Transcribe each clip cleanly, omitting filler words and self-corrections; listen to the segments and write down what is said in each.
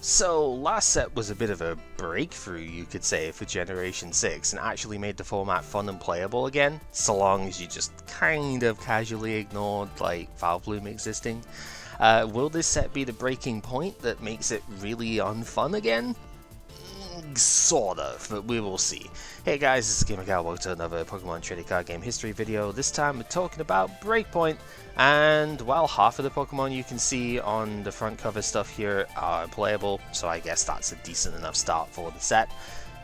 So, last set was a bit of a breakthrough, you could say, for Generation 6, and actually made the format fun and playable again, so long as you just kind of casually ignored, like, Valbloom existing. Will this set be the breaking point that makes it really unfun again? Sort of, but we will see. Hey guys, this is Gamer Guy. Welcome to another Pokemon Trading Card Game History video. This time we're talking about BREAKpoint, and while half of the Pokemon you can see on the front cover stuff here are playable, so I guess that's a decent enough start for the set.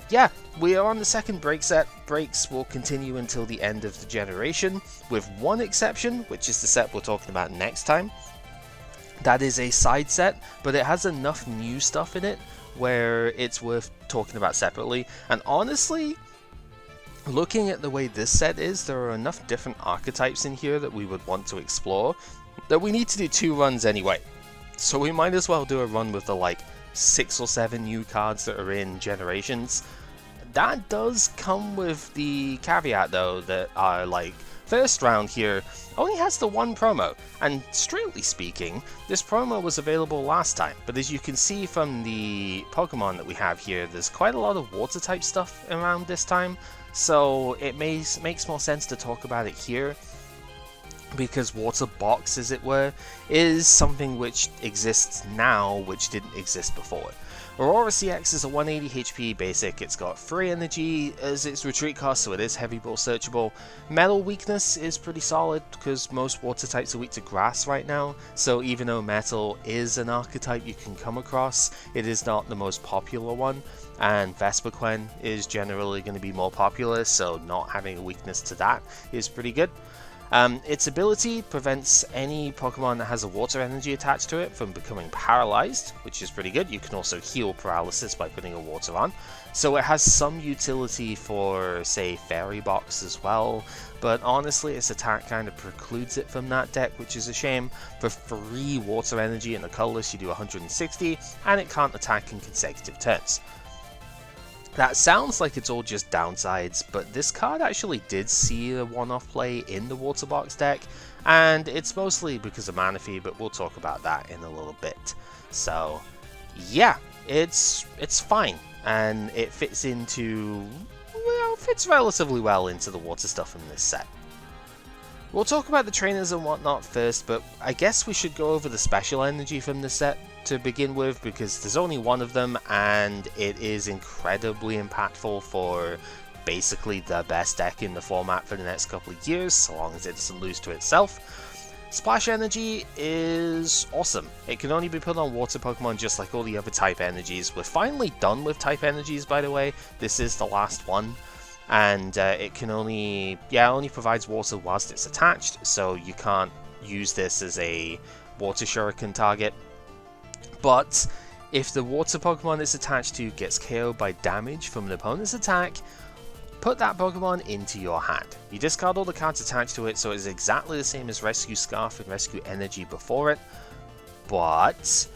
Yeah, we are on the second break set. Breaks will continue until the end of the generation, with one exception, which is the set we're talking about next time. That is a side set, but it has enough new stuff in it where it's worth talking about separately. And honestly, looking at the way this set is, there are enough different archetypes in here that we would want to explore that we need to do 2 runs anyway. So we might as well do a run with the like 6 or 7 new cards that are in Generations. That does come with the caveat though that our like first round here only has the one promo, and strictly speaking, this promo was available last time, but as you can see from the Pokemon that we have here, there's quite a lot of water type stuff around this time, so it makes more sense to talk about it here, because Water Box, as it were, is something which exists now, which didn't exist before. Aurora CX is a 180 HP basic, it's got free energy as its retreat cost, so it is heavy ball searchable. Metal weakness is pretty solid, because most water types are weak to grass right now, so even though metal is an archetype you can come across, it is not the most popular one, and Vespiquen is generally going to be more popular, so not having a weakness to that is pretty good. Its ability prevents any Pokemon that has a water energy attached to it from becoming paralyzed, which is pretty good. You can also heal paralysis by putting a water on. So it has some utility for, say, Fairy Box as well, but honestly its attack kind of precludes it from that deck, which is a shame. For free water energy in the colorless you do 160, and it can't attack in consecutive turns. That sounds like it's all just downsides, but this card actually did see a one-off play in the Water Box deck, and it's mostly because of Manaphy, but we'll talk about that in a little bit. So, yeah, it's fine, and it fits relatively well into the water stuff in this set. We'll talk about the trainers and whatnot first, but I guess we should go over the special energy from this set to begin with, because there's only one of them and it is incredibly impactful for basically the best deck in the format for the next couple of years, so long as it doesn't lose to itself. Splash Energy is awesome. It can only be put on water Pokemon just like all the other type energies. We're finally done with type energies, by the way. This is the last one. And it can only provides water whilst it's attached, so you can't use this as a water shuriken target. But if the water Pokemon it's attached to gets KO'd by damage from an opponent's attack, put that Pokemon into your hand. You discard all the cards attached to it, so it's exactly the same as Rescue Scarf and Rescue Energy before it, but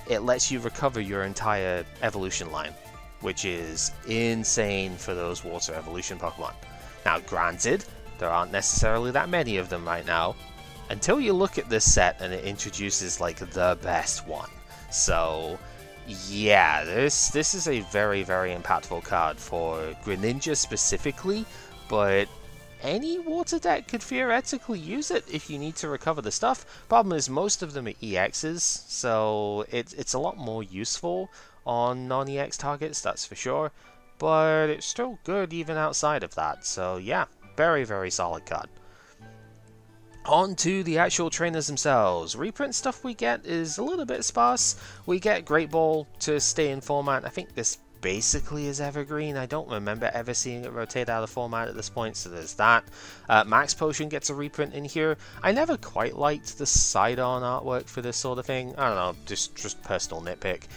it lets you recover your entire evolution line, which is insane for those water evolution Pokemon. Now granted, there aren't necessarily that many of them right now, until you look at this set and it introduces like the best one. So yeah, this is a very, very impactful card for Greninja specifically, but any water deck could theoretically use it if you need to recover the stuff. Problem is most of them are EXs, so it's a lot more useful on non-EX targets, that's for sure, but it's still good even outside of that, so yeah, very, very solid card. On to the actual trainers themselves. Reprint stuff we get is a little bit sparse. We get Great Ball to stay in format. I think this basically is evergreen. I don't remember ever seeing it rotate out of format at this point, so there's that. Max Potion gets a reprint in here. I never quite liked the side-on artwork for this sort of thing. I don't know, just personal nitpick.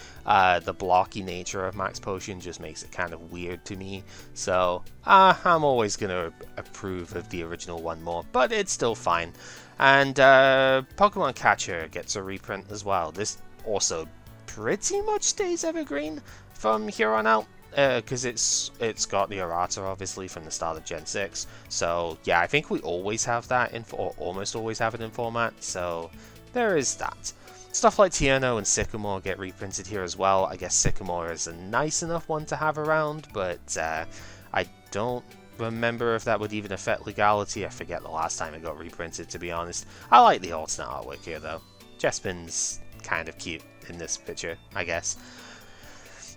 The blocky nature of Max Potion just makes it kind of weird to me, so I'm always going to approve of the original one more, but it's still fine. And Pokemon Catcher gets a reprint as well. This also pretty much stays evergreen from here on out, because it's got the errata obviously from the start of Gen 6, so yeah, I think we always have that in, or almost always have it in format, so there is that. Stuff like Tierno and Sycamore get reprinted here as well. I guess Sycamore is a nice enough one to have around, but I don't remember if that would even affect legality. I forget the last time it got reprinted, to be honest. I like the alternate artwork here, though. Jespin's kind of cute in this picture, I guess.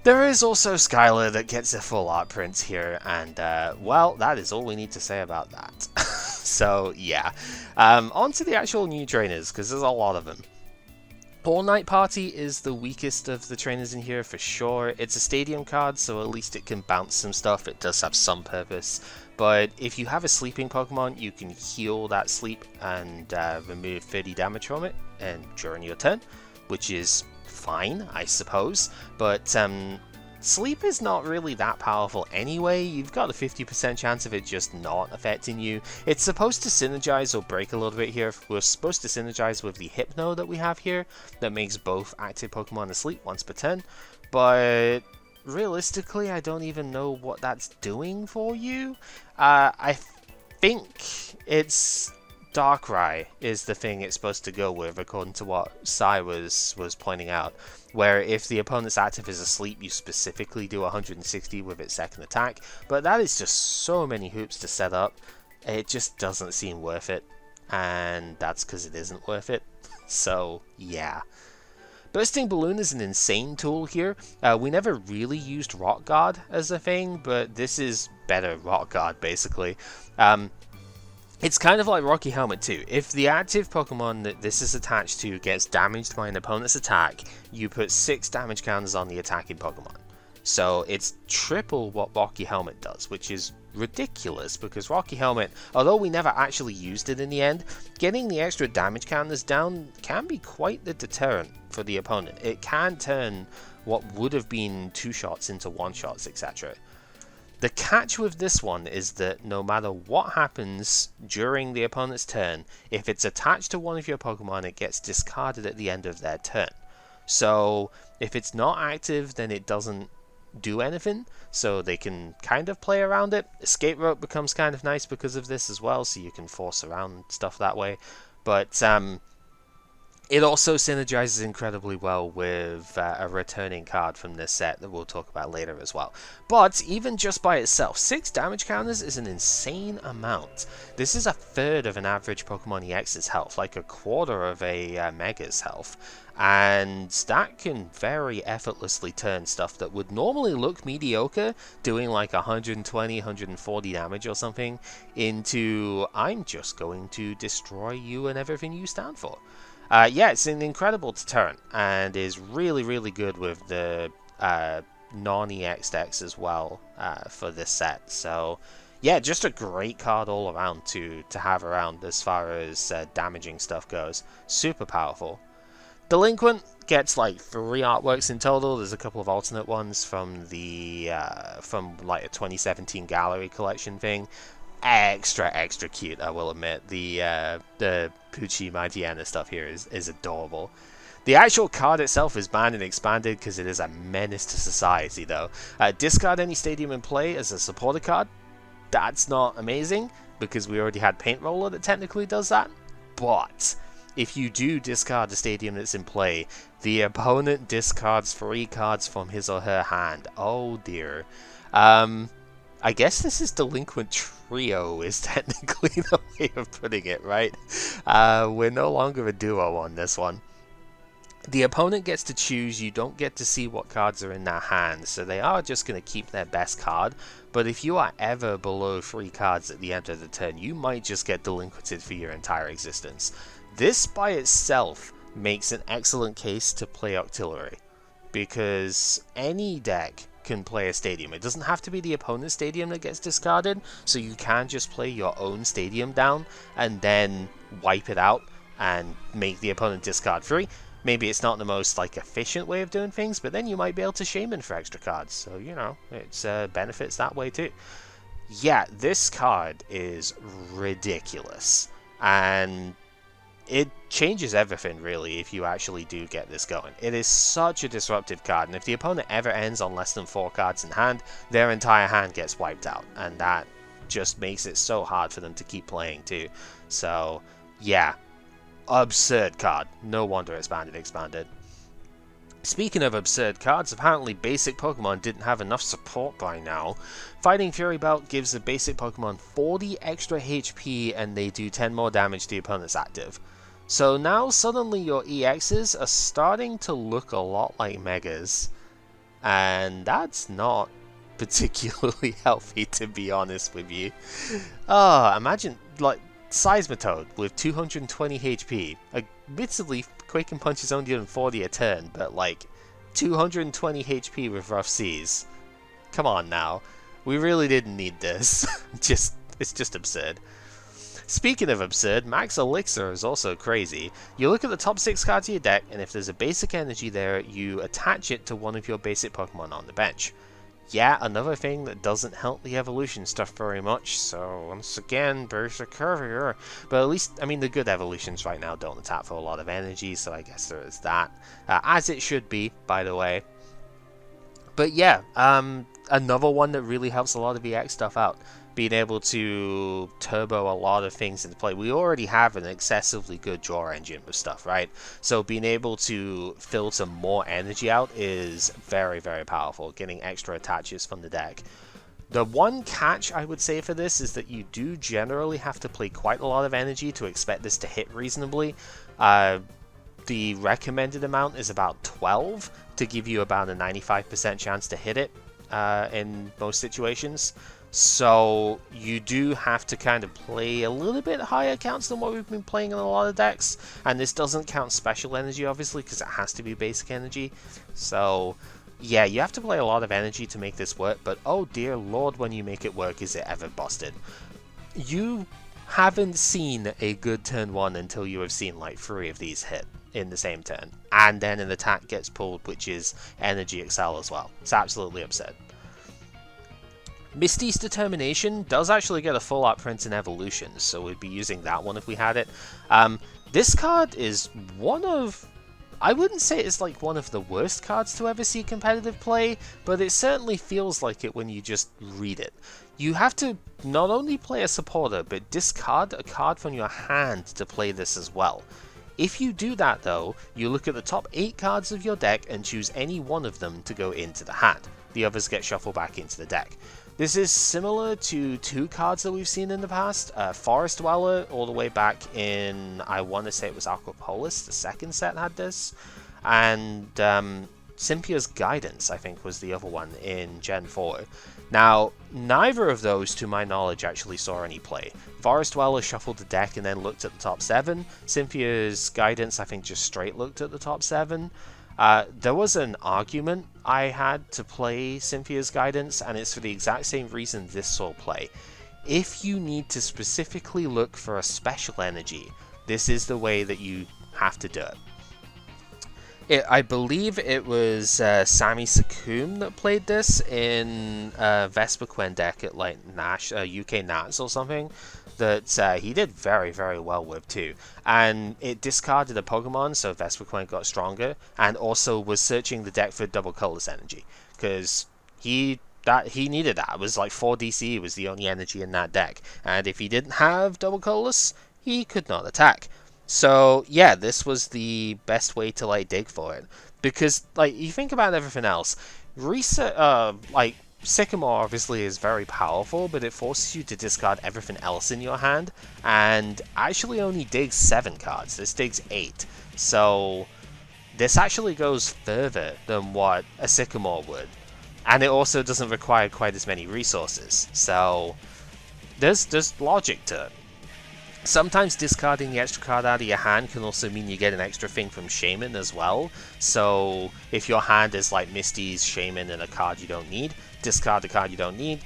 There is also Skylar that gets a full art print here, and, well, that is all we need to say about that. So, yeah. On to the actual new trainers, because there's a lot of them. All Night Party is the weakest of the trainers in here for sure. It's a stadium card, so at least it can bounce some stuff. It does have some purpose. But if you have a sleeping Pokemon, you can heal that sleep and remove 30 damage from it and during your turn, which is fine, I suppose. But sleep is not really that powerful anyway. You've got a 50% chance of it just not affecting you. It's supposed to synergize or break a little bit here. We're supposed to synergize with the Hypno that we have here that makes both active Pokemon asleep once per turn. But realistically, I don't even know what that's doing for you. I think it's Darkrai is the thing it's supposed to go with, according to what Sai was pointing out, where if the opponent's active is asleep, you specifically do 160 with its second attack, but that is just so many hoops to set up, it just doesn't seem worth it, and that's because it isn't worth it, so yeah. Bursting Balloon is an insane tool here. We never really used Rock Guard as a thing, but this is better Rock Guard, basically. It's kind of like Rocky Helmet too. If the active Pokemon that this is attached to gets damaged by an opponent's attack, you put 6 damage counters on the attacking Pokemon. So it's triple what Rocky Helmet does, which is ridiculous because Rocky Helmet, although we never actually used it in the end, getting the extra damage counters down can be quite the deterrent for the opponent. It can turn what would have been 2-shots into 1-shots, etc. The catch with this one is that no matter what happens during the opponent's turn, if it's attached to one of your Pokemon, it gets discarded at the end of their turn. So if it's not active, then it doesn't do anything, so they can kind of play around it. Escape Rope becomes kind of nice because of this as well, so you can force around stuff that way. But it also synergizes incredibly well with a returning card from this set that we'll talk about later as well. But even just by itself, 6 damage counters is an insane amount. This is a third of an average Pokemon EX's health, like a quarter of a Mega's health. And that can very effortlessly turn stuff that would normally look mediocre, doing like 120, 140 damage or something, into I'm just going to destroy you and everything you stand for. Yeah, it's an incredible deterrent and is really, really good with the non-EX decks as well for this set. So, yeah, just a great card all around to have around as far as damaging stuff goes. Super powerful. Delinquent gets like 3 artworks in total. There's a couple of alternate ones from the from like a 2017 gallery collection thing. Extra cute, I will admit. The Poochie Mightyena stuff here is adorable. The actual card itself is banned and expanded because it is a menace to society, though. Discard any stadium in play as a supporter card. That's not amazing because we already had Paint Roller that technically does that. But if you do discard the stadium that's in play, the opponent discards 3 cards from his or her hand. Oh dear. I guess this is Delinquent Trio is technically the way of putting it, right? We're no longer a duo on this one. The opponent gets to choose, you don't get to see what cards are in their hand, so they are just going to keep their best card, but if you are ever below 3 cards at the end of the turn, you might just get delinquented for your entire existence. This by itself makes an excellent case to play Octillery, because any deck can play a stadium. It doesn't have to be the opponent's stadium that gets discarded, so you can just play your own stadium down and then wipe it out and make the opponent discard 3. Maybe it's not the most like efficient way of doing things, but then you might be able to Shaman for extra cards, so you know, it's benefits that way too. Yeah, this card is ridiculous, and it changes everything really if you actually do get this going. It is such a disruptive card, and if the opponent ever ends on less than 4 cards in hand, their entire hand gets wiped out, and that just makes it so hard for them to keep playing too. So yeah, Absurd card. No wonder it's banned and expanded. Speaking of absurd cards, apparently basic Pokemon didn't have enough support by now. Fighting Fury Belt gives the basic Pokemon 40 extra HP and they do 10 more damage to the opponent's active. So now suddenly your EXs are starting to look a lot like Megas. And that's not particularly healthy, to be honest with you. Imagine, like, Seismitoad with 220 HP. Admittedly, Quaking Punch is only doing 40 a turn, but like 220 HP with Rough Seas. Come on now. We really didn't need this. It's just absurd. Speaking of absurd, Max Elixir is also crazy. You look at the top 6 cards of your deck, and if there's a basic energy there, you attach it to one of your basic Pokemon on the bench. Yeah, another thing that doesn't help the evolution stuff very much, so once again, basic Curvier. But at least, I mean, the good evolutions right now don't attack for a lot of energy, so I guess there is that. As it should be, by the way. But yeah, another one that really helps a lot of EX stuff out. Being able to turbo a lot of things into play. We already have an excessively good draw engine with stuff, right? So being able to filter more energy out is very, very powerful, getting extra attaches from the deck. The one catch I would say for this is that you do generally have to play quite a lot of energy to expect this to hit reasonably. The recommended amount is about 12 to give you about a 95% chance to hit it in most situations. So you do have to kind of play a little bit higher counts than what we've been playing in a lot of decks. And this doesn't count special energy, obviously, because it has to be basic energy. So yeah, you have to play a lot of energy to make this work. But oh dear lord, when you make it work, is it ever busted. You haven't seen a good turn 1 until you have seen like 3 of these hit in the same turn. And then an attack gets pulled, which is Energy Excel as well. It's absolutely absurd. Misty's Determination does actually get a full art print in Evolutions, so we'd be using that one if we had it. This card is one of... I wouldn't say it's like one of the worst cards to ever see competitive play, but it certainly feels like it when you just read it. You have to not only play a supporter, but discard a card from your hand to play this as well. If you do that though, you look at the top 8 cards of your deck and choose any one of them to go into the hand. The others get shuffled back into the deck. This is similar to 2 cards that we've seen in the past. Forest Dweller, all the way back in, I want to say it was Aquapolis, the second set had this. And Cynthia's Guidance, I think, was the other one in Gen 4. Now, neither of those, to my knowledge, actually saw any play. Forest Dweller shuffled the deck and then looked at the top 7. Cynthia's Guidance, I think, just straight looked at the top 7. There was an argument I had to play Cynthia's Guidance, and it's for the exact same reason this saw play. If you need to specifically look for a special energy, this is the way that you have to do it. I believe it was Sami Sakum that played this in Vespiquen deck at like Nash, UK Nats or something, that he did very, very well with too. And it discarded a Pokemon, so Vespiquen got stronger, and also was searching the deck for double colorless energy, because he needed that. It was like 4 DC was the only energy in that deck, and if he didn't have double colorless, he could not attack. So yeah, this was the best way to like dig for it, because like you think about everything else, like Sycamore obviously is very powerful, but it forces you to discard everything else in your hand, and actually only digs 7 cards. This digs 8, so this actually goes further than what a Sycamore would, and it also doesn't require quite as many resources. So there's logic to it. Sometimes discarding the extra card out of your hand can also mean you get an extra thing from Shaman as well. So if your hand is like Misty's, Shaman, and a card you don't need, discard the card you don't need,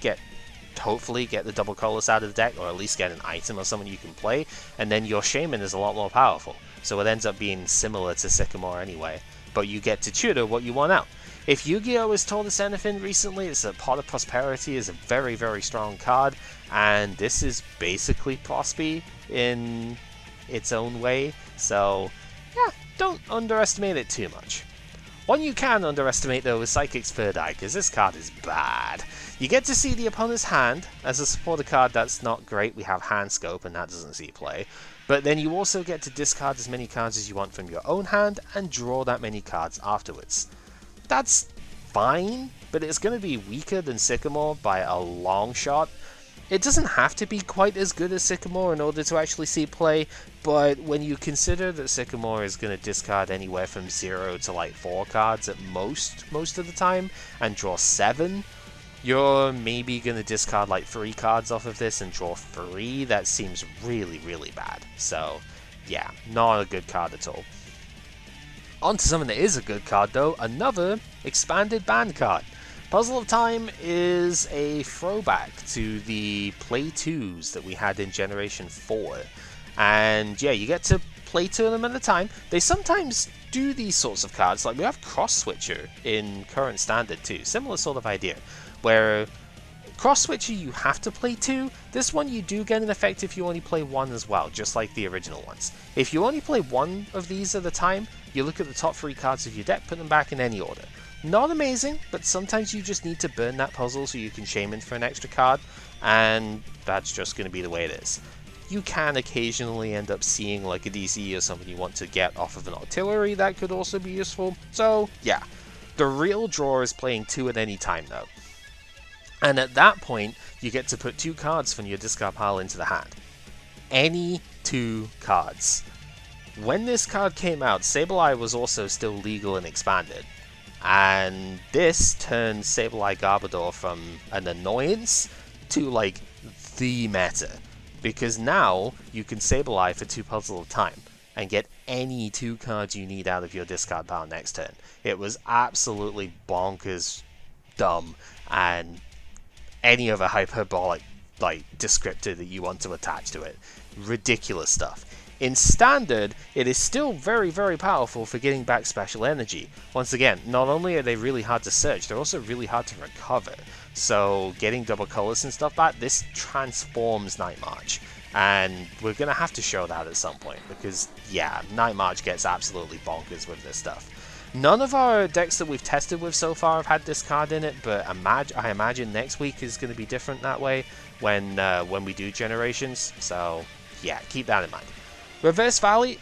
hopefully get the double colorless out of the deck, or at least get an item or someone you can play, and then your Shaman is a lot more powerful. So it ends up being similar to Sycamore anyway, but you get to tutor what you want out. If Yu-Gi-Oh! Has told us anything recently, it's that Pot of Prosperity is a very, very strong card, and this is basically Prospy in its own way, so yeah, don't underestimate it too much. One you can underestimate though is Psychic's Third Eye, because this card is bad. You get to see the opponent's hand. As a supporter card, that's not great. We have Hand Scope, and that doesn't see play. But then you also get to discard as many cards as you want from your own hand and draw that many cards afterwards. That's fine, but it's going to be weaker than Sycamore by a long shot. It doesn't have to be quite as good as Sycamore in order to actually see play, but when you consider that Sycamore is going to discard anywhere from 0 to like 4 cards at most of the time, and draw 7, you're maybe going to discard like 3 cards off of this and draw 3. That seems really, really bad. So, yeah, not a good card at all. On to something that is a good card though, another expanded band card. Puzzle of Time is a throwback to the Play 2s that we had in Generation 4. And yeah, you get to play 2 of them at a time. They sometimes do these sorts of cards, like we have Cross Switcher in current standard too. Similar sort of idea, where Cross Switcher you have to play 2. This one you do get an effect if you only play 1 as well, just like the original ones. If you only play 1 of these at a time, you look at the top 3 cards of your deck, put them back in any order. Not amazing, but sometimes you just need to burn that puzzle so you can Shaman for an extra card, and that's just going to be the way it is. You can occasionally end up seeing like a DC or something you want to get off of an artillery, that could also be useful. So yeah, the real draw is playing 2 at any time though. And at that point, you get to put 2 cards from your discard pile into the hand. Any 2 cards. When this card came out, Sableye was also still legal and expanded. And this turns Sableye Garbodor from an annoyance to like the meta. Because now you can Sableye for 2 Puzzle of Time and get any 2 cards you need out of your discard pile next turn. It was absolutely bonkers dumb, and any other hyperbolic like descriptor that you want to attach to it. Ridiculous stuff. In Standard, it is still very, very powerful for getting back special energy. Once again, not only are they really hard to search, they're also really hard to recover. So getting double colors and stuff back, this transforms Night March. And we're going to have to show that at some point, because yeah, Night March gets absolutely bonkers with this stuff. None of our decks that we've tested with so far have had this card in it, but I imagine next week is going to be different that way when we do Generations. So yeah, keep that in mind. Reverse Valley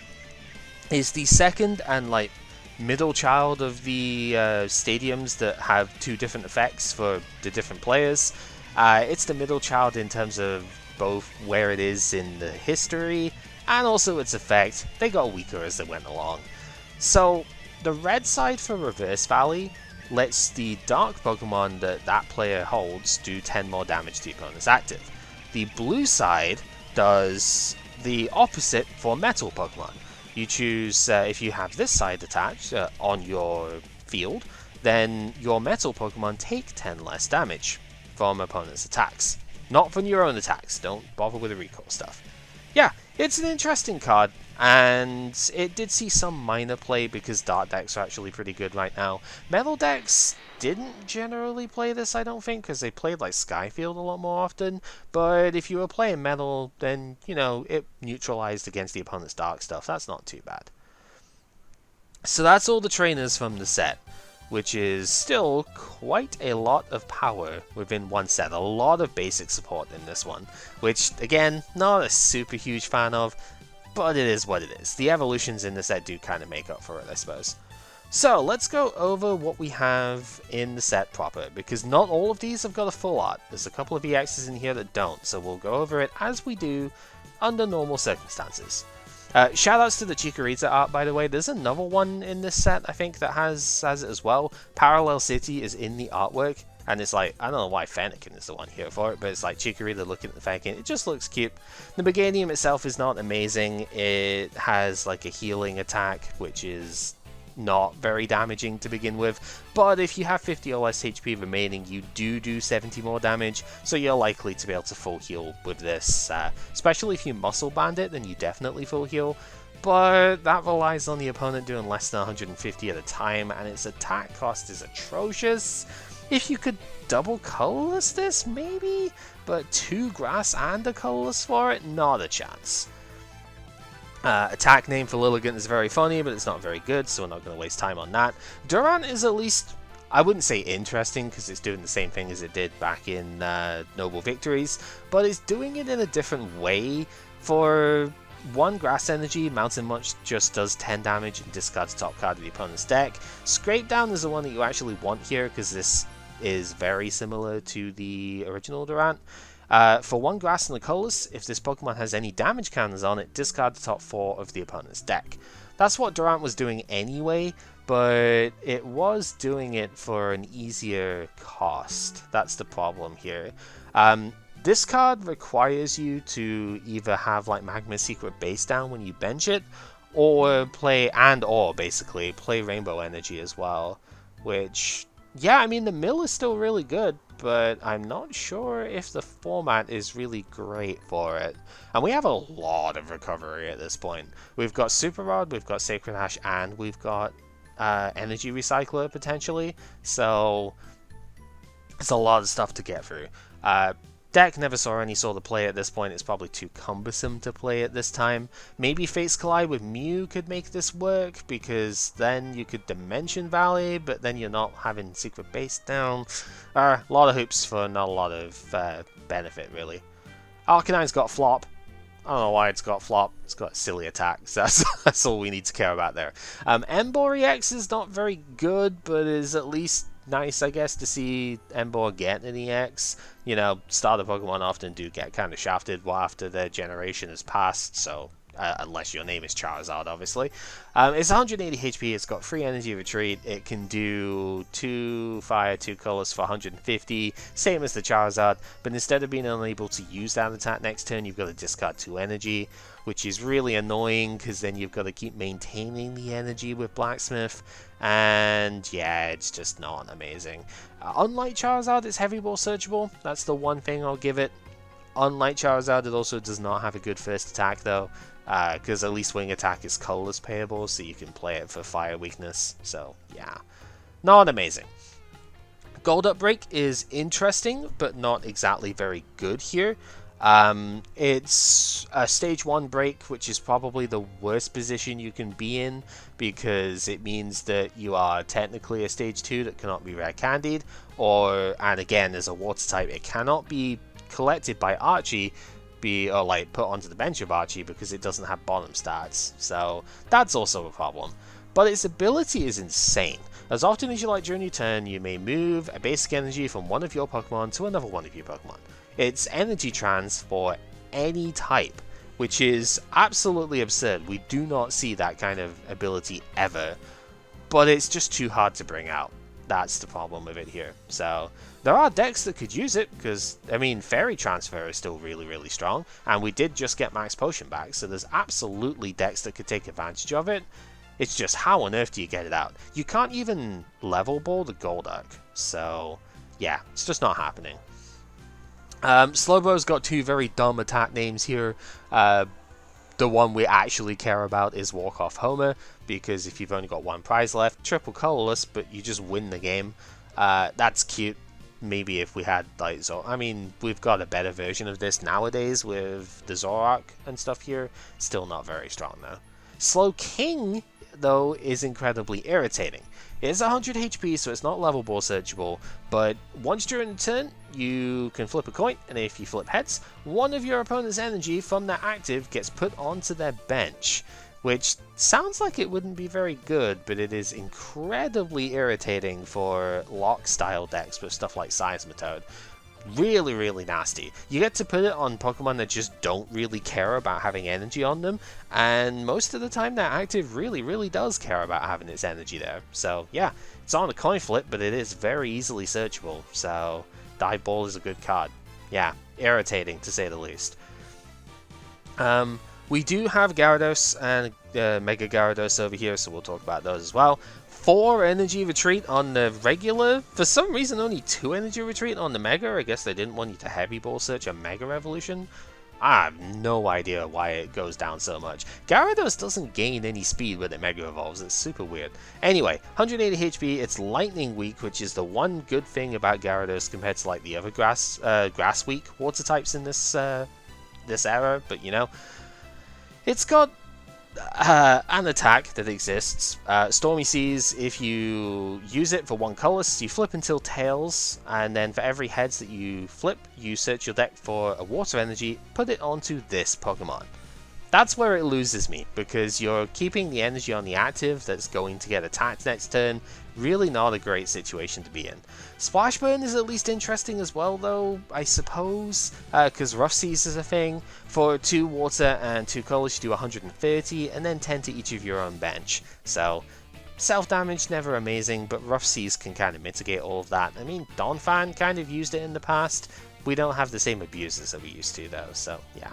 is the second and like middle child of the stadiums that have 2 different effects for the different players. It's the middle child in terms of both where it is in the history and also its effect. They got weaker as they went along. So the red side for Reverse Valley lets the dark Pokemon that player holds do 10 more damage to the opponent's active. The blue side does the opposite for metal Pokemon. You choose, if you have this side attached on your field, then your metal Pokemon take 10 less damage from opponent's attacks. Not from your own attacks, don't bother with the recall stuff. Yeah, it's an interesting card, and it did see some minor play because Dark decks are actually pretty good right now. Metal decks didn't generally play this, I don't think, because they played like Skyfield a lot more often, but if you were playing Metal, then, you know, it neutralized against the opponent's Dark stuff. That's not too bad. So that's all the trainers from the set, which is still quite a lot of power within one set. A lot of basic support in this one, which, again, not a super huge fan of, but it is what it is. The evolutions in the set do kind of make up for it, I suppose. So, let's go over what we have in the set proper, because not all of these have got a full art. There's a couple of EXs in here that don't, so we'll go over it as we do under normal circumstances. Shoutouts to the Chikorita art, by the way. There's another one in this set, I think, that has it as well. Parallel City is in the artwork, and it's like, I don't know why Fennekin is the one here for it, but it's like Chikorita looking at the Fennekin. It just looks cute. The Meganium itself is not amazing. It has like a healing attack, which is not very damaging to begin with, but if you have 50 or less HP remaining, you do 70 more damage, so you're likely to be able to full heal with this, especially if you muscle band it, then you definitely full heal, but that relies on the opponent doing less than 150 at a time, and its attack cost is atrocious. If you could double colorless this, maybe, but 2 grass and a colorless for it, not a chance. Attack name for Lilligant is very funny, but it's not very good, so we're not going to waste time on that. Durant is at least, I wouldn't say interesting, because it's doing the same thing as it did back in Noble Victories, but it's doing it in a different way for 1 grass energy, Mountain Munch just does 10 damage and discards the top card of the opponent's deck. Scrape Down is the one that you actually want here because this is very similar to the original Durant. For 1 grass and a colorless, if this Pokemon has any damage counters on it, discard the top 4 of the opponent's deck. That's what Durant was doing anyway, but it was doing it for an easier cost. That's the problem here. This card requires you to either have like Magma Secret base down when you bench it, or basically play Rainbow Energy as well. Which, yeah, I mean the mill is still really good, but I'm not sure if the format is really great for it. And we have a lot of recovery at this point. We've got Super Rod, we've got Sacred Ash, and we've got Energy Recycler potentially. So it's a lot of stuff to get through. Deck never saw any sort of play at this point. It's probably too cumbersome to play at this time. Maybe Fates Collide with Mew could make this work, because then you could Dimension Valley, but then you're not having Secret Base down. A lot of hoops for not a lot of benefit, really. Arcanine's got Flop. I don't know why it's got Flop. It's got silly attacks. That's all we need to care about there. Emboar EX is not very good, but is at least nice, I guess, to see Emboar get an EX. You know, starter Pokemon often do get kind of shafted after their generation has passed, so unless your name is Charizard, obviously. It's 180 HP, it's got 3 Energy Retreat, it can do 2 Fire, 2 Colors for 150, same as the Charizard, but instead of being unable to use that attack next turn, you've got to discard 2 Energy, which is really annoying, because then you've got to keep maintaining the energy with Blacksmith, and yeah, it's just not amazing. Unlike Charizard, it's Heavy Ball searchable, that's the one thing I'll give it. Unlike Charizard, it also does not have a good first attack though, because at least Wing Attack is colorless payable, so you can play it for fire weakness, so yeah, not amazing. Gold Up Break is interesting, but not exactly very good here. It's a stage 1 break, which is probably the worst position you can be in, because it means that you are technically a stage 2 that cannot be rare candied, and again, as a water type, it cannot be collected by Archie, or like put onto the bench of Archie, because it doesn't have bottom stats, so that's also a problem. But its ability is insane. As often as you like during your turn, you may move a basic energy from one of your Pokemon to another one of your Pokemon. It's energy trans for any type, which is absolutely absurd. We do not see that kind of ability ever, but it's just too hard to bring out. That's the problem with it here. So there are decks that could use it, because I mean Fairy Transfer is still really, really strong, and we did just get Max Potion back, so there's absolutely decks that could take advantage of it. It's just, how on earth do you get it out? You can't even level ball the Golduck, so yeah, it's just not happening. Slowbro's got 2 very dumb attack names here. The one we actually care about is Walk Off Homer, because if you've only got 1 prize left, triple colorless, but you just win the game. That's cute. Maybe if we had like I mean, we've got a better version of this nowadays with the Zoroark and stuff here. Still not very strong though. Slow King, though, is incredibly irritating. It is 100 HP, so it's not level ball searchable, but once during the turn, you can flip a coin, and if you flip heads, one of your opponent's energy from their active gets put onto their bench, which sounds like it wouldn't be very good, but it is incredibly irritating for lock-style decks with stuff like Seismitoad. Really, really nasty. You get to put it on Pokemon that just don't really care about having energy on them, and most of the time that active really, really does care about having its energy there. So yeah, it's on a coin flip, but it is very easily searchable, so Dive Ball is a good card. Yeah, irritating to say the least. We do have Gyarados and Mega Gyarados over here, so we'll talk about those as well. 4 Energy Retreat on the regular. For some reason, only 2 Energy Retreat on the Mega. I guess they didn't want you to Heavy Ball search a Mega Evolution. I have no idea why it goes down so much. Gyarados doesn't gain any speed when it Mega Evolves. It's super weird. Anyway, 180 HP. It's Lightning Weak, which is the one good thing about Gyarados compared to like the other Grass Weak water types in this era. But you know, it's got an attack that exists. Stormy Seas, if you use it for 1 colorless, you flip until tails, and then for every heads that you flip, you search your deck for a water energy, put it onto this Pokemon. That's where it loses me, because you're keeping the energy on the active that's going to get attacked next turn. Really not a great situation to be in. Splash Burn is at least interesting as well, though, I suppose, because Rough Seas is a thing. For 2 water and 2 colors, you do 130, and then 10 to each of your own bench. So, self-damage, never amazing, but Rough Seas can kind of mitigate all of that. I mean, Donphan kind of used it in the past. We don't have the same abuses that we used to, though, so yeah.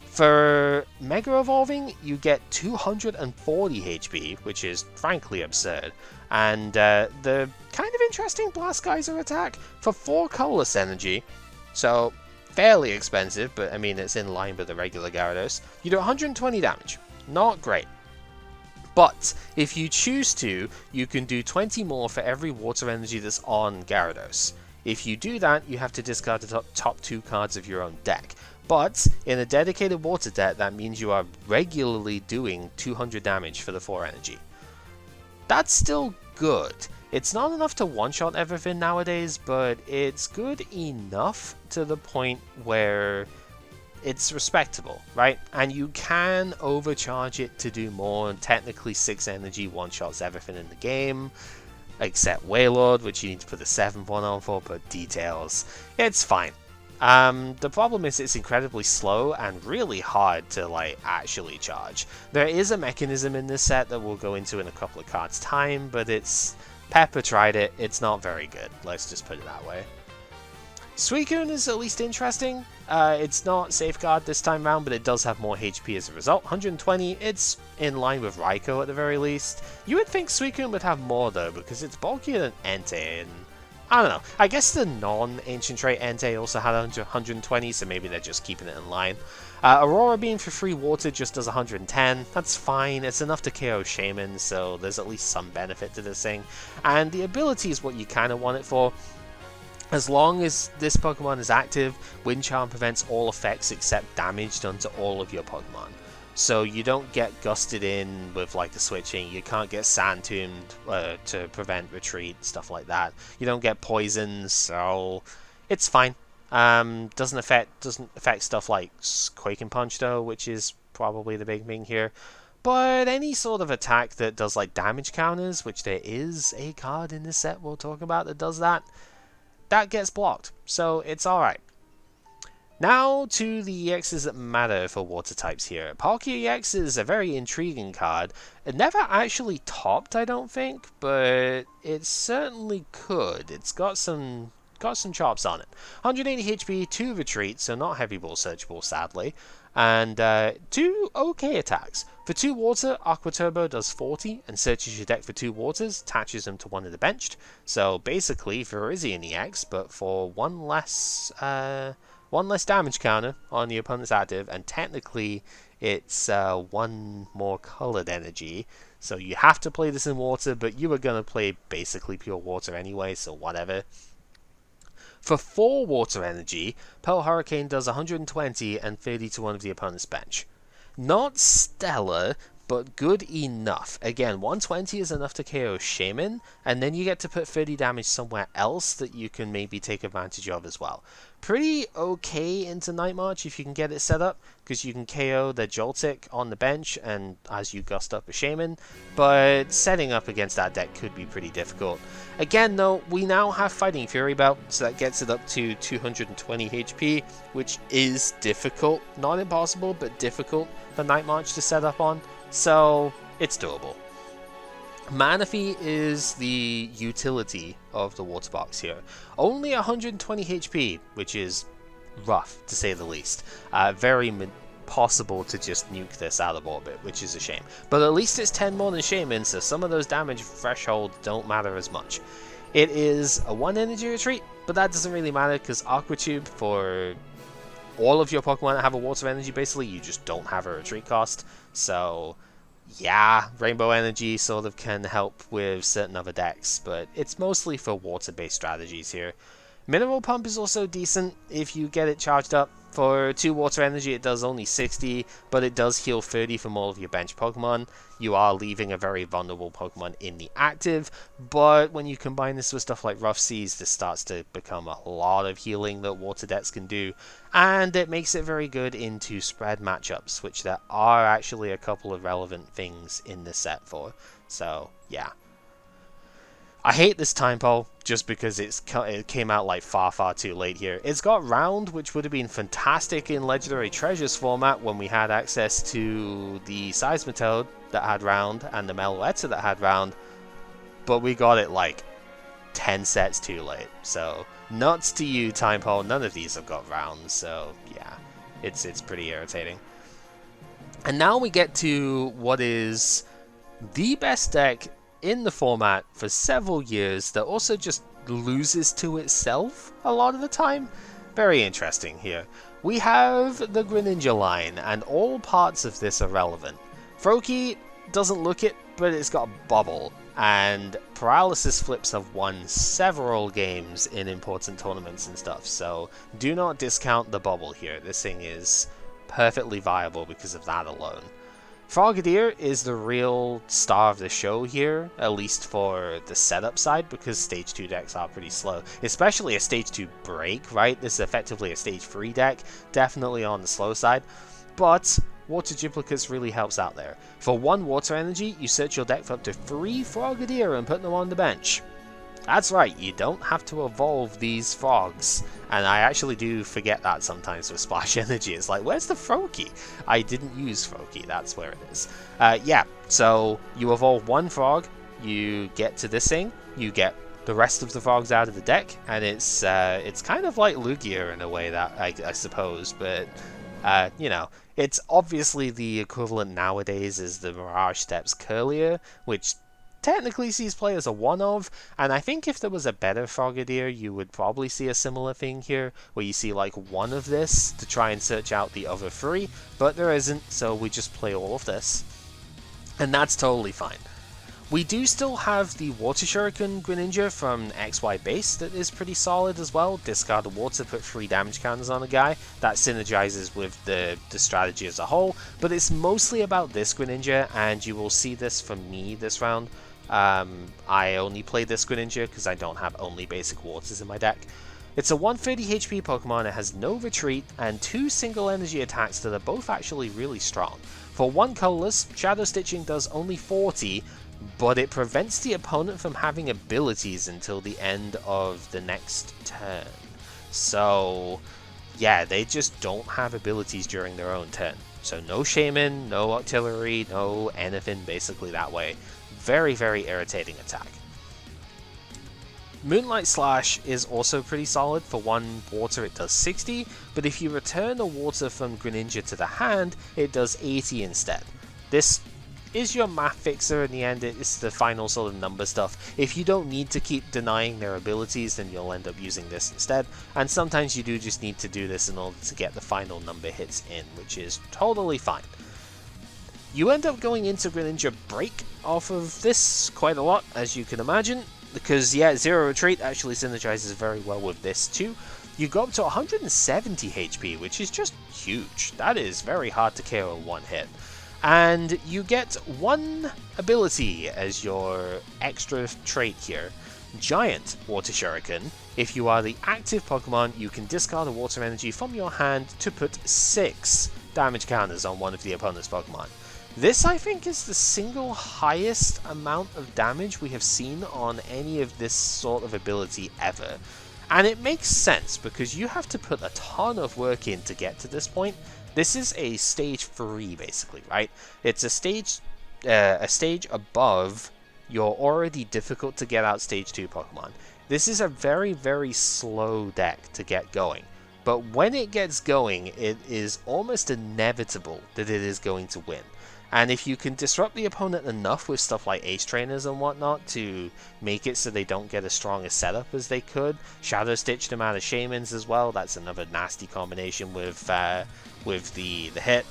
For Mega Evolving, you get 240 HP, which is frankly absurd, and the kind of interesting Blast Geyser attack for 4 colorless energy, so fairly expensive, but I mean it's in line with the regular Gyarados. You do 120 damage, not great. But if you choose to, you can do 20 more for every water energy that's on Gyarados. If you do that, you have to discard the top 2 cards of your own deck. But in a dedicated water deck, that means you are regularly doing 200 damage for the 4 energy. That's still good. It's not enough to one-shot everything nowadays, but it's good enough to the point where it's respectable, right? And you can overcharge it to do more, and technically 6 energy one-shots everything in the game, except Wailord, which you need to put the 7th one on for, but details. It's fine. The problem is it's incredibly slow and really hard to actually charge. There is a mechanism in this set that we'll go into in a couple of cards time, but Pepper tried it, it's not very good, let's just put it that way. Suicune is at least interesting. It's not Safeguard this time round, but it does have more HP as a result. 120, it's in line with Raikou at the very least. You would think Suicune would have more though, because it's bulkier than Entei, and I don't know. I guess the non-ancient trait Entei also had 120, so maybe they're just keeping it in line. Aurora Beam for free water just does 110. That's fine. It's enough to KO Shaman, so there's at least some benefit to this thing. And the ability is what you kind of want it for. As long as this Pokemon is active, Wind Charm prevents all effects except damage done to all of your Pokemon. So you don't get gusted in with the switching, you can't get Sand Tombed to prevent retreat, stuff like that. You don't get poisons, so it's fine. Doesn't affect stuff like Quake and Punch though, which is probably the big thing here. But any sort of attack that does damage counters, which there is a card in this set we'll talk about that does that, that gets blocked, so it's alright. Now to the EXs that matter for water types here. Palkia EX is a very intriguing card. It never actually topped, I don't think, but it certainly could. It's got some chops on it. 180 HP, 2 retreat, so not heavy ball, search ball sadly, and 2 okay attacks. For 2 water, Aqua Turbo does 40 and searches your deck for 2 waters, attaches them to one of the benched. So basically Virizion EX, but for one less damage counter on the opponent's active, and technically it's 1 more colored energy. So you have to play this in water, but you are going to play basically pure water anyway, so whatever. For 4 water energy, Pearl Hurricane does 120 and 30 to one of the opponent's bench. Not stellar, but good enough. Again, 120 is enough to KO Shaman, and then you get to put 30 damage somewhere else that you can maybe take advantage of as well. Pretty okay into Night March if you can get it set up, because you can KO the Joltik on the bench and as you gust up a Shaman, but setting up against that deck could be pretty difficult. Again though, we now have Fighting Fury Belt, so that gets it up to 220 HP, which is difficult. Not impossible, but difficult for Night March to set up on, so it's doable. Manaphy is the utility of the water box here. Only 120 HP, which is rough to say the least. Very possible to just nuke this out of orbit, which is a shame. But at least it's 10 more than Shaman, so some of those damage thresholds don't matter as much. It is a 1 energy retreat, but that doesn't really matter because Aqua Tube for all of your Pokemon that have a water energy, basically, you just don't have a retreat cost. So yeah, Rainbow Energy sort of can help with certain other decks, but it's mostly for water-based strategies here. Mineral Pump is also decent if you get it charged up. For 2 water energy it does only 60, but it does heal 30 from all of your bench Pokemon. You are leaving a very vulnerable Pokemon in the active, but when you combine this with stuff like Rough Seas, this starts to become a lot of healing that water decks can do, and it makes it very good into spread matchups, which there are actually a couple of relevant things in this set for. So yeah. I hate this time poll just because it came out like far too late here. It's got Round, which would have been fantastic in Legendary Treasures format when we had access to the Seismitoad that had Round and the Meloetta that had Round, but we got it like 10 sets too late. So nuts to you, time poll. None of these have got Round, so yeah, it's pretty irritating. And now we get to what is the best deck in the format for several years that also just loses to itself a lot of the time. Very interesting here. We have the Greninja line, and all parts of this are relevant. Froakie doesn't look it, but it's got a bubble, and Paralysis Flips have won several games in important tournaments and stuff, so do not discount the bubble here. This thing is perfectly viable because of that alone. Frogadier is the real star of the show here, at least for the setup side, because Stage 2 decks are pretty slow. Especially a Stage 2 break, right? This is effectively a Stage 3 deck, definitely on the slow side. But Water Duplicates really helps out there. For 1 water energy, you search your deck for up to 3 Frogadier and put them on the bench. That's right, you don't have to evolve these frogs. And I actually do forget that sometimes with Splash Energy. It's like, where's the Froakie? I didn't use Froakie, that's where it is. Yeah, so you evolve 1 frog, you get to this thing, you get the rest of the frogs out of the deck, and it's kind of like Lugia in a way, that I suppose, but you know, it's obviously the equivalent nowadays is the Mirage Steps Curlier, which technically sees play as a one-of, and I think if there was a better Frogadier, you would probably see a similar thing here, where you see like 1 of this to try and search out the other 3, but there isn't, so we just play all of this. And that's totally fine. We do still have the Water Shuriken Greninja from XY base that is pretty solid as well. Discard the water, put 3 damage counters on a guy. That synergizes with the strategy as a whole, but it's mostly about this Greninja, and you will see this from me this round. I only play this Greninja because I don't have only basic waters in my deck. It's a 130 HP Pokemon, it has no retreat, and 2 single energy attacks that are both actually really strong. For 1 colorless, Shadow Stitching does only 40, but it prevents the opponent from having abilities until the end of the next turn. So yeah, they just don't have abilities during their own turn. So no Shaman, no Artillery, no anything basically that way. Very irritating attack. Moonlight Slash is also pretty solid. For 1 water it does 60, but if you return a water from Greninja to the hand, it does 80 instead. This is your math fixer in the end, it's the final sort of number stuff. If you don't need to keep denying their abilities, then you'll end up using this instead, and sometimes you do just need to do this in order to get the final number hits in, which is totally fine. You end up going into Greninja Break off of this quite a lot, as you can imagine, because yeah, Zero Retreat actually synergizes very well with this too. You go up to 170 HP, which is just huge. That is very hard to KO in 1 hit. And you get 1 ability as your extra trait here. Giant Water Shuriken. If you are the active Pokemon, you can discard a water energy from your hand to put 6 damage counters on one of the opponent's Pokemon. This, I think, is the single highest amount of damage we have seen on any of this sort of ability ever. And it makes sense, because you have to put a ton of work in to get to this point. This is a stage 3, basically, right? It's a stage above your already difficult to get out stage 2 Pokemon. This is a very slow deck to get going. But when it gets going, it is almost inevitable that it is going to win. And if you can disrupt the opponent enough with stuff like Ace Trainers and whatnot to make it so they don't get as strong a setup as they could, Shadow Stitch them out of Shamans as well, that's another nasty combination with the hit,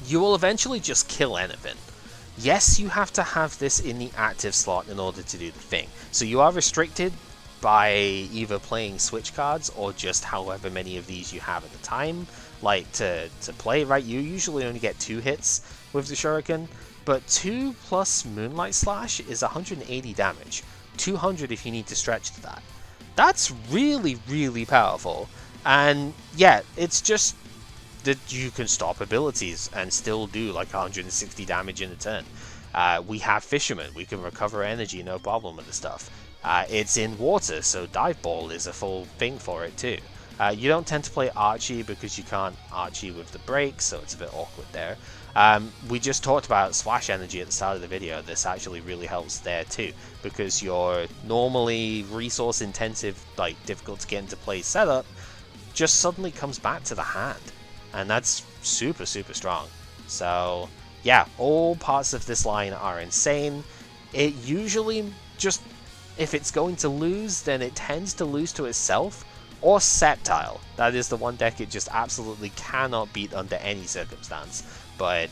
you will eventually just kill anything. Yes, you have to have this in the active slot in order to do the thing. So you are restricted by either playing Switch cards or just however many of these you have at the time, like to play, right? You usually only get 2 hits with the Shuriken, but 2 plus Moonlight Slash is 180 damage, 200 if you need to stretch to that. That's really, really powerful, and yeah, it's just that you can stop abilities and still do like 160 damage in a turn. We have Fisherman, we can recover energy, no problem with the stuff. It's in water, so Dive Ball is a full thing for it too. You don't tend to play Archie because you can't Archie with the break, so it's a bit awkward there. We just talked about Splash Energy at the start of the video. This actually really helps there too, because your normally resource intensive, like difficult to get into play setup just suddenly comes back to the hand, and that's super, super strong. So yeah, all parts of this line are insane. It usually just, if it's going to lose, then it tends to lose to itself or Sceptile. That is the one deck it just absolutely cannot beat under any circumstance, but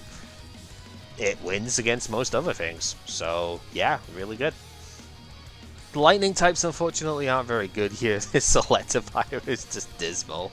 it wins against most other things. So yeah, really good. The lightning types unfortunately aren't very good here. This Electivire is just dismal.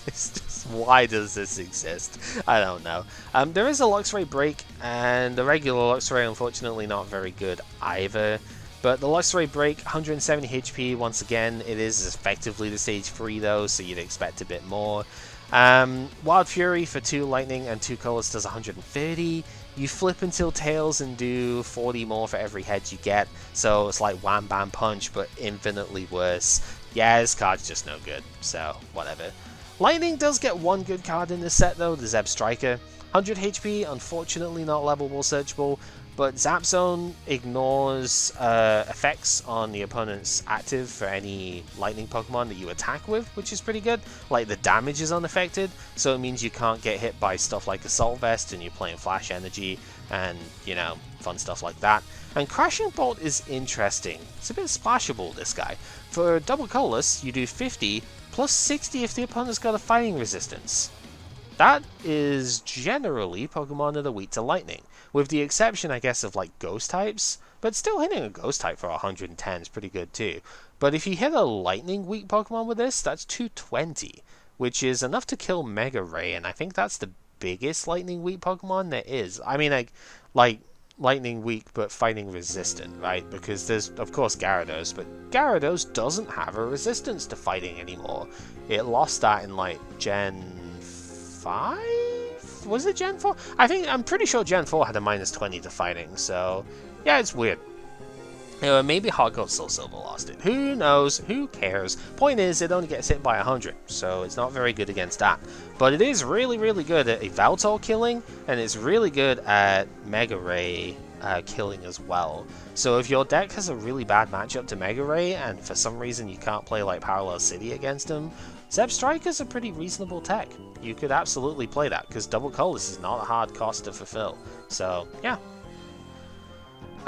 It's just, why does this exist? I don't know. There is a Luxray Break, and the regular Luxray unfortunately not very good either. But the Luxray Break, 170 HP, once again, it is effectively the stage 3 though, so you'd expect a bit more. Wild Fury for 2 lightning and 2 colors does 130. You flip until Tails and do 40 more for every head you get, so it's like Wham Bam Punch, but infinitely worse. Yeah, this card's just no good, so whatever. Lightning does get one good card in this set though, the Zeb Striker. 100 HP, unfortunately not levelable searchable, but Zap Zone ignores effects on the opponent's active for any lightning Pokemon that you attack with, which is pretty good. Like, the damage is unaffected, so it means you can't get hit by stuff like Assault Vest and you're playing Flash Energy and, you know, fun stuff like that. And Crashing Bolt is interesting. It's a bit splashable, this guy. For double colorless, you do 50 plus 60 if the opponent's got a fighting resistance. That is generally Pokemon that are weak to lightning, with the exception, I guess, of like ghost types, but still hitting a ghost type for 110 is pretty good too. But if you hit a lightning weak Pokemon with this, that's 220, which is enough to kill Mega Ray, and I think that's the biggest lightning weak Pokemon there is. I mean, like lightning weak but fighting resistant, right? Because there's, of course, Gyarados, but Gyarados doesn't have a resistance to fighting anymore. It lost that in like Gen 5? Was it Gen 4? I'm pretty sure Gen 4 had a -20 to fighting, so yeah, it's weird. Anyway, maybe Hot Gold Soul Silver lost it. Who knows? Who cares? Point is, it only gets hit by 100, so it's not very good against that. But it is really, really good at Yveltal killing, and it's really good at Mega Ray killing as well. So if your deck has a really bad matchup to Mega Ray, and for some reason you can't play like Parallel City against him, Zeb Striker's a pretty reasonable tech. You could absolutely play that, because double colors is not a hard cost to fulfill. So, yeah.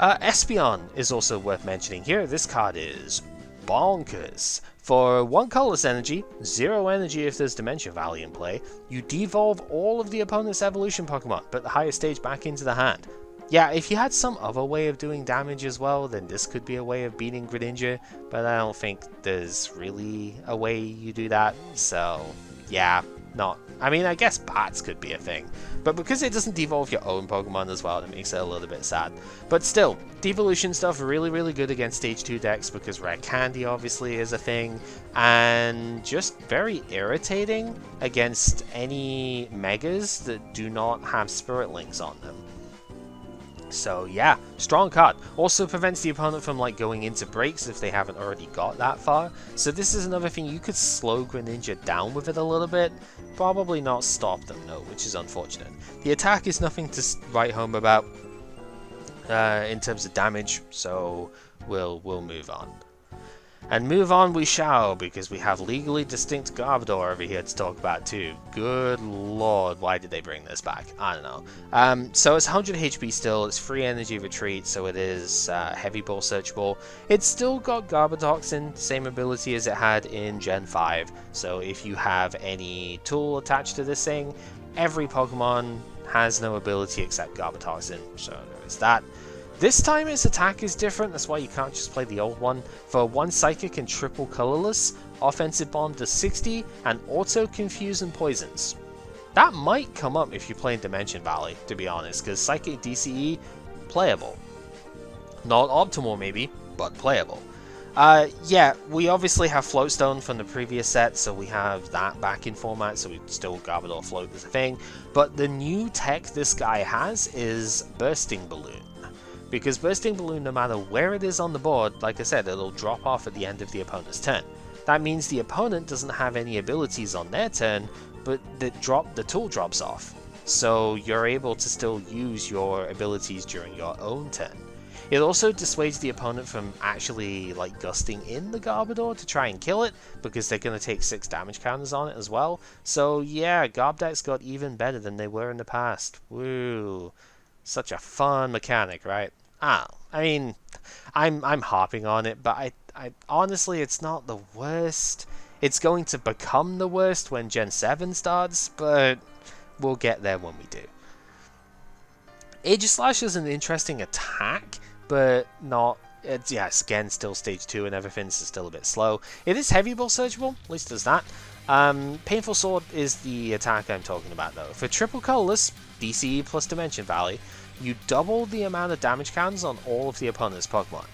Espeon is also worth mentioning here. This card is bonkers. For 1 colorless energy, 0 energy if there's Dimension Valley in play, you devolve all of the opponent's evolution Pokemon, but the highest stage back into the hand. Yeah, if you had some other way of doing damage as well, then this could be a way of beating Greninja, but I don't think there's really a way you do that, so yeah, not. I mean, I guess Bats could be a thing, but because it doesn't devolve your own Pokemon as well, it makes it a little bit sad. But still, devolution stuff really, really good against Stage 2 decks, because Rare Candy obviously is a thing, and just very irritating against any Megas that do not have Spirit Links on them. So yeah, strong card. Also prevents the opponent from like going into breaks if they haven't already got that far. So this is another thing, you could slow Greninja down with it a little bit. Probably not stop them though, which is unfortunate. The attack is nothing to write home about in terms of damage, so we'll move on. And move on we shall, because we have Legally Distinct Garbodor over here to talk about too. Good lord, why did they bring this back? I don't know. So it's 100 HP still, it's free energy retreat, so it is heavy ball searchable. It's still got Garbotoxin, same ability as it had in Gen 5, so if you have any tool attached to this thing, every Pokemon has no ability except Garbotoxin, so there is that. This time its attack is different, that's why you can't just play the old one. For 1 Psychic and triple colorless, offensive bomb does 60, and auto confuse and poisons. That might come up if you play in Dimension Valley, to be honest, because Psychic DCE, playable. Not optimal maybe, but playable. Yeah, we obviously have Floatstone from the previous set, so we have that back in format, so we still Garbodor Float as a thing. But the new tech this guy has is Bursting Balloon. Because Bursting Balloon, no matter where it is on the board, like I said, it'll drop off at the end of the opponent's turn. That means the opponent doesn't have any abilities on their turn, but the tool drops off. So you're able to still use your abilities during your own turn. It also dissuades the opponent from actually like gusting in the Garbodor to try and kill it, because they're going to take 6 damage counters on it as well. So yeah, Garb decks got even better than they were in the past. Woo! Such a fun mechanic, right? I mean, I'm harping on it, but I honestly, it's not the worst. It's going to become the worst when Gen 7 starts, but we'll get there when we do. Aegislash is an interesting attack, but not... yes, again, still stage 2 and everything, so still a bit slow. It is heavy ball searchable, at least does that. Painful Sword is the attack I'm talking about, though. For triple colorless, DCE plus Dimension Valley, you double the amount of damage counters on all of the opponent's Pokemon.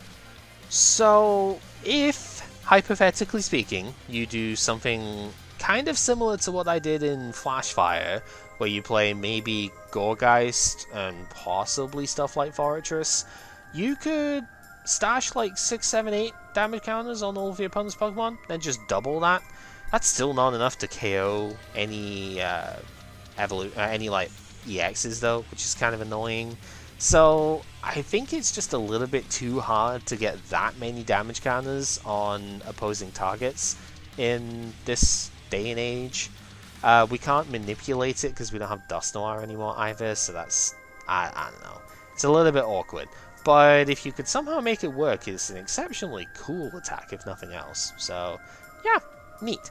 So, if, hypothetically speaking, you do something kind of similar to what I did in Flashfire, where you play maybe Gourgeist and possibly stuff like Fortress, you could stash like 6, 7, 8 damage counters on all of the opponent's Pokemon, then just double that. That's still not enough to KO any any like EXs though, which is kind of annoying. So I think it's just a little bit too hard to get that many damage counters on opposing targets in this day and age. We can't manipulate it because we don't have Dusknoir anymore either, so that's... I don't know. It's a little bit awkward. But if you could somehow make it work, it's an exceptionally cool attack, if nothing else. So, yeah, neat.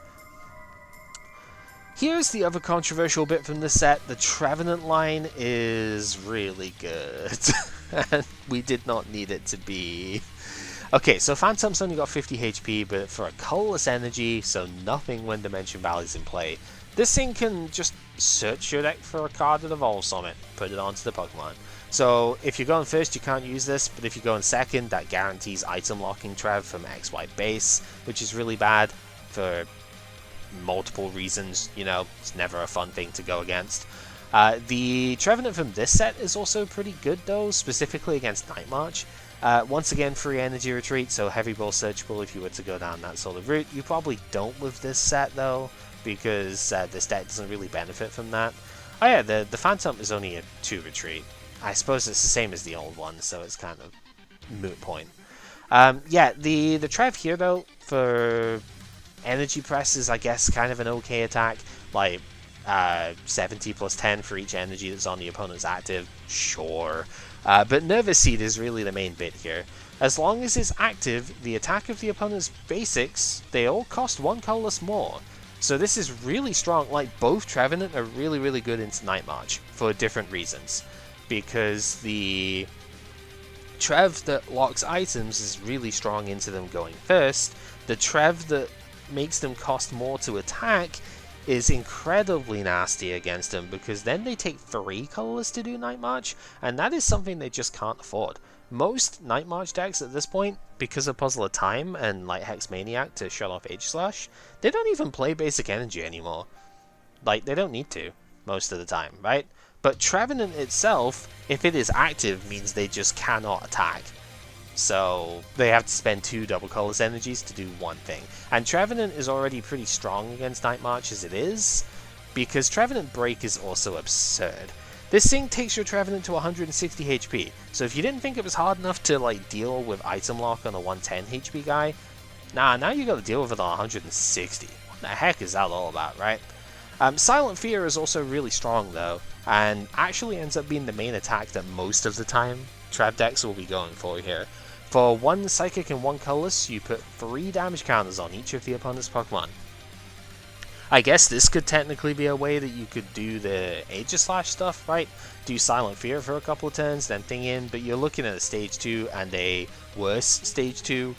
Here's the other controversial bit from the set. The Trevenant line is really good. And we did not need it to be... Okay, so Phantom's only got 50 HP, but for a colorless energy, so nothing when Dimension Valley's in play, this thing can just search your deck for a card that evolves from it, put it onto the Pokemon. So if you're going first, you can't use this, but if you go in second, that guarantees item locking Trev from XY base, which is really bad for multiple reasons. You know, it's never a fun thing to go against. The Trevenant from this set is also pretty good though, specifically against Night March. Once again, free energy retreat, so heavy ball searchable if you were to go down that sort of route. You probably don't with this set though, because this deck doesn't really benefit from that. Oh yeah, the Phantom is only a 2 retreat. I suppose it's the same as the old one, so it's kind of moot point. Yeah, the Trev here though, for energy press is, I guess, kind of an okay attack. Like 70 plus 10 for each energy that's on the opponent's active, sure. But Nervous Seed is really the main bit here. As long as it's active, the attack of the opponent's basics, they all cost 1 colorless more. So this is really strong. Like, both Trevenant are really, really good into Night March for different reasons. Because the Trev that locks items is really strong into them going first. The Trev that makes them cost more to attack is incredibly nasty against them, because then they take 3 colorless to do Night March, and that is something they just can't afford. Most Night March decks at this point, because of Puzzle of Time and like Hex Maniac to shut off Aegislash, they don't even play basic energy anymore. Like, they don't need to, most of the time, right? But Trevenant itself, if it is active, means they just cannot attack. So they have to spend 2 double colorless energies to do one thing. And Trevenant is already pretty strong against Night March as it is, because Trevenant Break is also absurd. This thing takes your Trevenant to 160 HP, so if you didn't think it was hard enough to like deal with item lock on a 110 HP guy, nah, now you gotta deal with it on 160. What the heck is that all about, right? Silent Fear is also really strong though, and actually ends up being the main attack that most of the time Trev decks will be going for here. For 1 Psychic and 1 Colorless, you put 3 damage counters on each of the opponent's Pokemon. I guess this could technically be a way that you could do the Aegislash stuff, right? Do Silent Fear for a couple of turns, then Thing in, but you're looking at a stage 2 and a worse stage 2.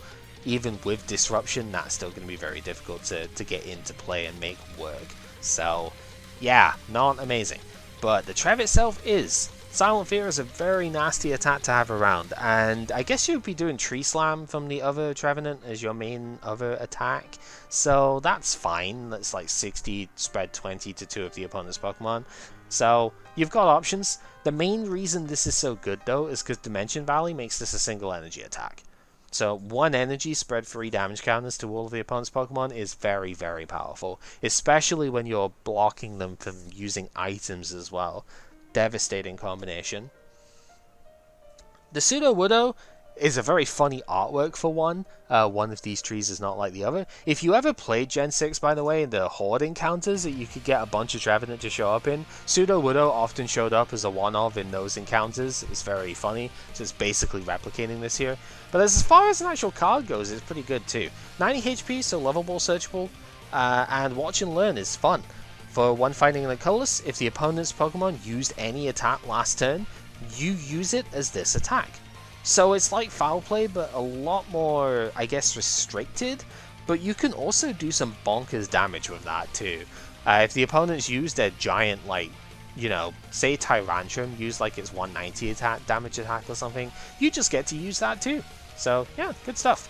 Even with Disruption, that's still going to be very difficult to get into play and make work. So, yeah, not amazing. But the Trev itself is. Silent Fear is a very nasty attack to have around, and I guess you'd be doing Tree Slam from the other Trevenant as your main other attack, so that's fine. That's like 60, spread 20 to 2 of the opponent's Pokemon. So you've got options. The main reason this is so good though is because Dimension Valley makes this a single energy attack. So 1 energy spread 3 damage counters to all of the opponent's Pokemon is very, very powerful, especially when you're blocking them from using items as well. Devastating combination. The Sudowoodo is a very funny artwork for one. One of these trees is not like the other. If you ever played Gen 6, by the way, the Horde encounters that you could get a bunch of Trevenant to show up in, Sudowoodo often showed up as a one-of in those encounters. It's very funny, so it's basically replicating this here. But as far as an actual card goes, it's pretty good too. 90 HP, so lovable, searchable, and Watch and Learn is fun. For one fighting in the colorless, if the opponent's Pokemon used any attack last turn, you use it as this attack. So it's like Foul Play, but a lot more, I guess, restricted, but you can also do some bonkers damage with that too. If the opponent's used a giant, like, you know, say Tyrantrum, used like its 190 damage attack or something, you just get to use that too. So yeah, good stuff.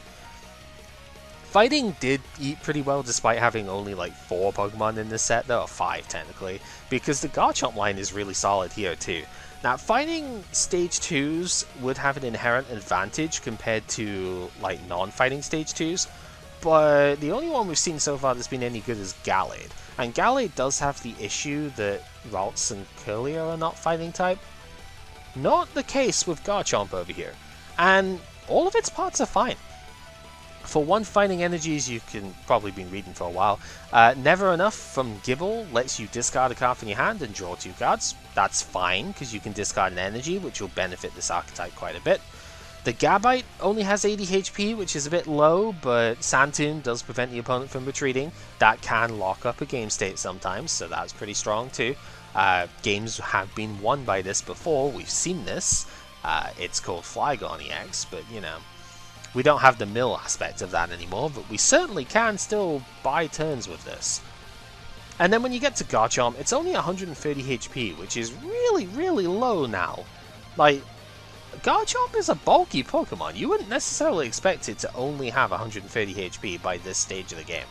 Fighting did eat pretty well despite having only like 4 Pokemon in this set, though, or 5 technically, because the Garchomp line is really solid here too. Now, fighting stage 2s would have an inherent advantage compared to like non-fighting stage 2s, but the only one we've seen so far that's been any good is Gallade. And Gallade does have the issue that Ralts and Curlier are not fighting type. Not the case with Garchomp over here, and all of its parts are fine. For one fighting energies you can probably been reading for a while, Never Enough from Gible lets you discard a card from your hand and draw 2 cards. That's fine, because you can discard an energy, which will benefit this archetype quite a bit. The Gabite only has 80 HP, which is a bit low, but Sand Tomb does prevent the opponent from retreating. That can lock up a game state sometimes, so that's pretty strong too. Games have been won by this before, we've seen this. It's called Flygon EX, but you know, we don't have the mill aspect of that anymore, but we certainly can still buy turns with this. And then when you get to Garchomp, it's only 130 HP, which is really, really low now. Like, Garchomp is a bulky Pokemon. You wouldn't necessarily expect it to only have 130 HP by this stage of the game.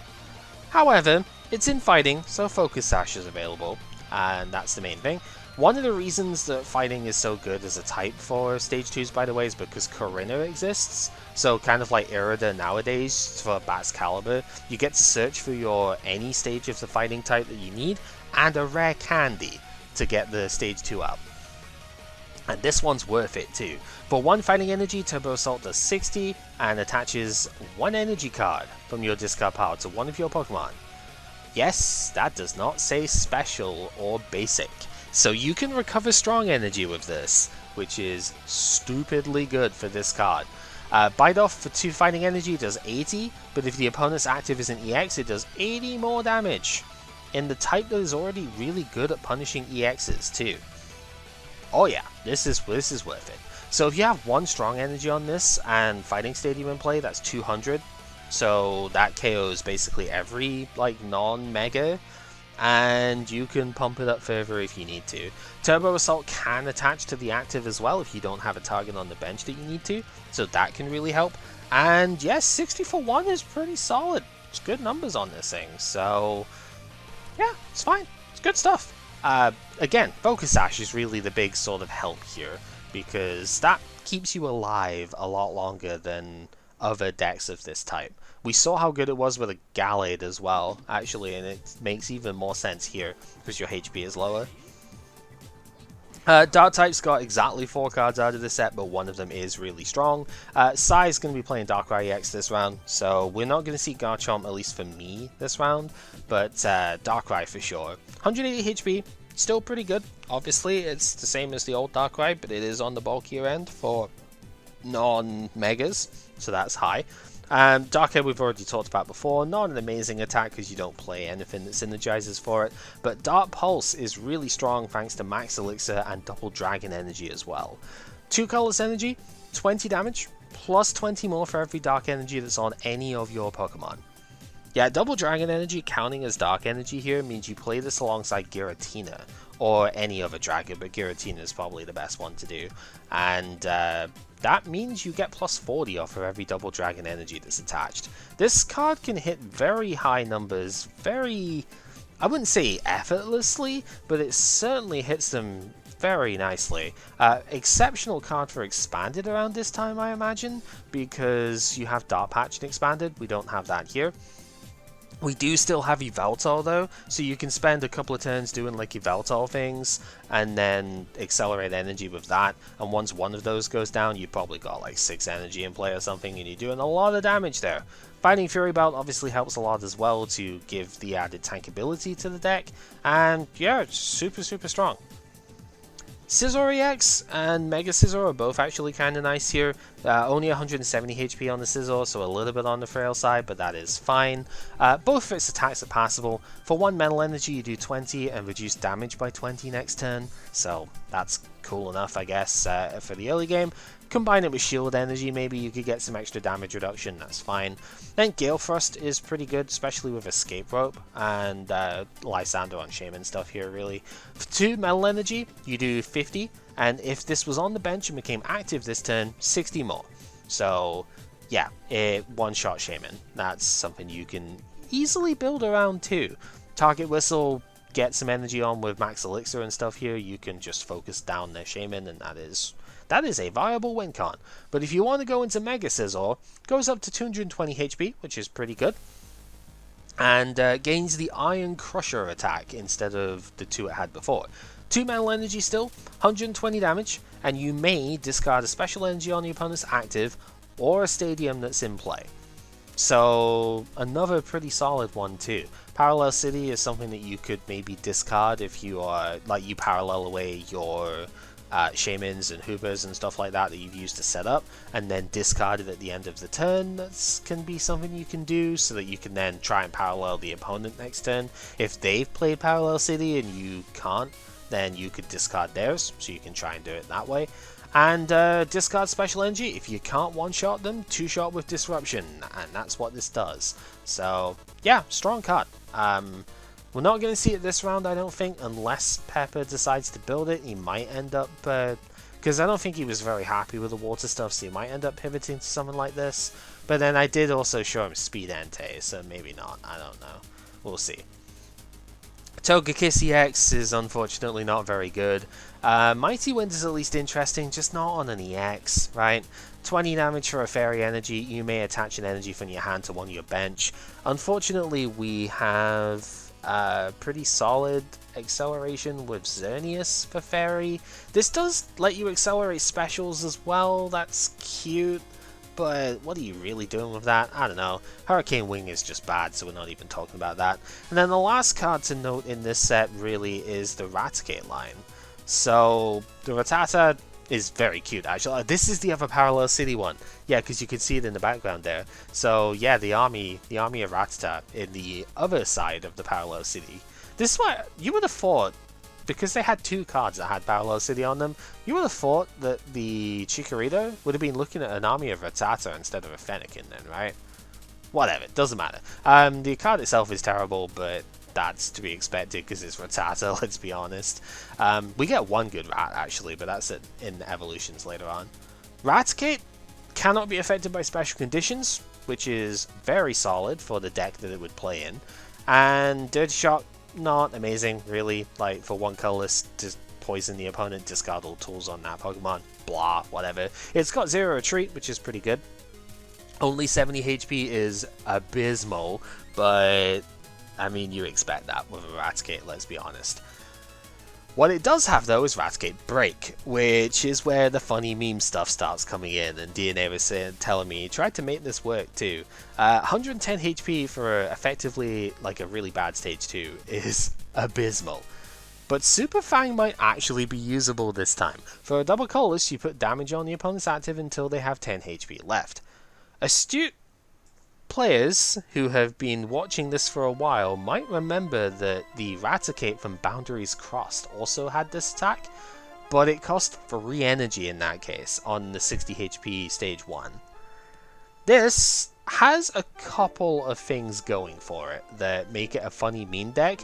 However, it's in fighting, so Focus Sash is available, and that's the main thing. One of the reasons that fighting is so good as a type for stage 2s, by the way, is because Corinna exists. So kind of like Irida nowadays for Bat's Caliber, you get to search for your any stage of the fighting type that you need, and a rare candy to get the stage 2 out. And this one's worth it too. For one fighting energy, Turbo Assault does 60 and attaches 1 energy card from your discard pile to one of your Pokemon. Yes, that does not say special or basic. So you can recover strong energy with this, which is stupidly good for this card. Bite Off for 2 fighting energy does 80, but if the opponent's active is an EX, it does 80 more damage. In the type that is already really good at punishing EXs too. Oh yeah, this is worth it. So if you have 1 strong energy on this and Fighting Stadium in play, that's 200. So that KOs basically every like non-mega, and you can pump it up further if you need to. Turbo Assault can attach to the active as well if you don't have a target on the bench that you need to, so that can really help. And yes, 60 for 1 is pretty solid. It's good numbers on this thing, so yeah, it's fine. It's good stuff. Again, Focus Sash is really the big sort of help here, because that keeps you alive a lot longer than other decks of this type. We saw how good it was with a Gallade as well, actually, and it makes even more sense here, because your HP is lower. Dark type's got exactly 4 cards out of the set, but one of them is really strong. Sai is going to be playing Darkrai EX this round, so we're not going to see Garchomp, at least for me, this round, but Darkrai for sure. 180 HP, still pretty good. Obviously, it's the same as the old Darkrai, but it is on the bulkier end for non-megas, so that's high. Darkhead we've already talked about before, not an amazing attack because you don't play anything that synergizes for it, but Dark Pulse is really strong thanks to Max Elixir and Double Dragon Energy as well. 2 colorless energy, 20 damage, plus 20 more for every Dark Energy that's on any of your Pokemon. Yeah, Double Dragon Energy counting as Dark Energy here means you play this alongside Giratina, or any other dragon, but Giratina is probably the best one to do, and that means you get plus 40 off of every Double Dragon Energy that's attached. This card can hit very high numbers, I wouldn't say effortlessly, but it certainly hits them very nicely. Exceptional card for Expanded around this time, I imagine, because you have Dark Patch and Expanded. We don't have that here. We do still have Yveltal though, so you can spend a couple of turns doing like Yveltal things, and then accelerate energy with that, and once one of those goes down, you've probably got like 6 energy in play or something, and you're doing a lot of damage there. Fighting Fury Belt obviously helps a lot as well to give the added tankability to the deck, and yeah, it's super strong. Scizor EX and Mega Scizor are both actually kind of nice here. Only 170 HP on the Scizor, so a little bit on the frail side, but that is fine. Both of its attacks are passable. For 1 Mental Energy, you do 20 and reduce damage by 20 next turn, so that's cool enough, I guess, for the early game. Combine it with Shield Energy, maybe you could get some extra damage reduction, that's fine. Then Gale Thrust is pretty good, especially with Escape Rope, and Lysander on Shaman stuff here, really. For 2 Metal Energy, you do 50, and if this was on the bench and became active this turn, 60 more. So, yeah, it one-shot Shaman. That's something you can easily build around too. Target Whistle, get some energy on with Max Elixir and stuff here, you can just focus down their Shaman, and that is a viable win con. But if you want to go into Mega Scizor, goes up to 220 HP, which is pretty good, and gains the Iron Crusher attack instead of the 2 it had before. 2 Mental Energy still, 120 damage, and you may discard a special energy on the opponent's active, or a stadium that's in play. So, another pretty solid one too. Parallel City is something that you could maybe discard if you are, like, you parallel away your Shamans and Hoobers and stuff like that you've used to set up, and then discard it at the end of the turn. That can be something you can do, so that you can then try and parallel the opponent next turn. If they've played Parallel City and you can't, then you could discard theirs, so you can try and do it that way. And discard Special Energy. If you can't one-shot them, 2-shot with Disruption, and that's what this does. So yeah, strong card. We're not going to see it this round, I don't think, unless Pepper decides to build it. He might end up, because I don't think he was very happy with the water stuff, so he might end up pivoting to something like this. But then I did also show him Speed Entei, so maybe not, I don't know. We'll see. Togekiss EX is unfortunately not very good. Mighty Wind is at least interesting, just not on an EX, right? 20 damage for a Fairy Energy, you may attach an energy from your hand to one of your bench. Unfortunately, we have pretty solid acceleration with Xerneas for Fairy. This does let you accelerate specials as well, that's cute, but what are you really doing with that? I don't know. Hurricane Wing is just bad, so we're not even talking about that. And then the last card to note in this set really is the Raticate line. So the Rattata is very cute, actually. This is the other Parallel City one. Yeah, because you can see it in the background there. So yeah, the army of Rattata in the other side of the Parallel City. This is why you would have thought, because they had 2 cards that had Parallel City on them, you would have thought that the Chikorita would have been looking at an army of Rattata instead of a Fennekin then, right? Whatever, doesn't matter. The card itself is terrible, but that's to be expected because it's Rattata, let's be honest. We get 1 good rat actually, but that's it in evolutions later on. Raticate cannot be affected by special conditions, which is very solid for the deck that it would play in. And Dirty Shot, not amazing really, like for 1 colorless, just poison the opponent, discard all tools on that Pokemon, blah, whatever. It's got 0 retreat, which is pretty good. Only 70 HP is abysmal, but I mean, you expect that with a Raticate, let's be honest. What it does have though is Raticate Break, which is where the funny meme stuff starts coming in, and DNA was telling me he tried to make this work too. 110 HP for effectively like a really bad stage 2 is abysmal. But Super Fang might actually be usable this time. For a double colorless, you put damage on the opponent's active until they have 10 HP left. Astute Players who have been watching this for a while might remember that the Raticate from Boundaries Crossed also had this attack, but it cost 3 energy in that case on the 60 HP stage 1. This has a couple of things going for it that make it a funny meme deck,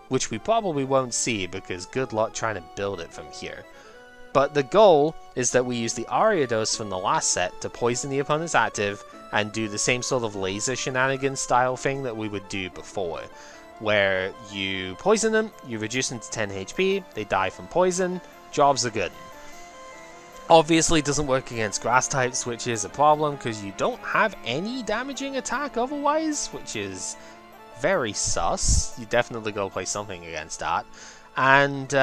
which we probably won't see because good luck trying to build it from here. But the goal is that we use the Ariados from the last set to poison the opponent's active and do the same sort of laser shenanigans style thing that we would do before, where you poison them, you reduce them to 10 HP, they die from poison, jobs are good. Obviously it doesn't work against grass types, which is a problem because you don't have any damaging attack otherwise, which is very sus. You definitely gotta play something against that. And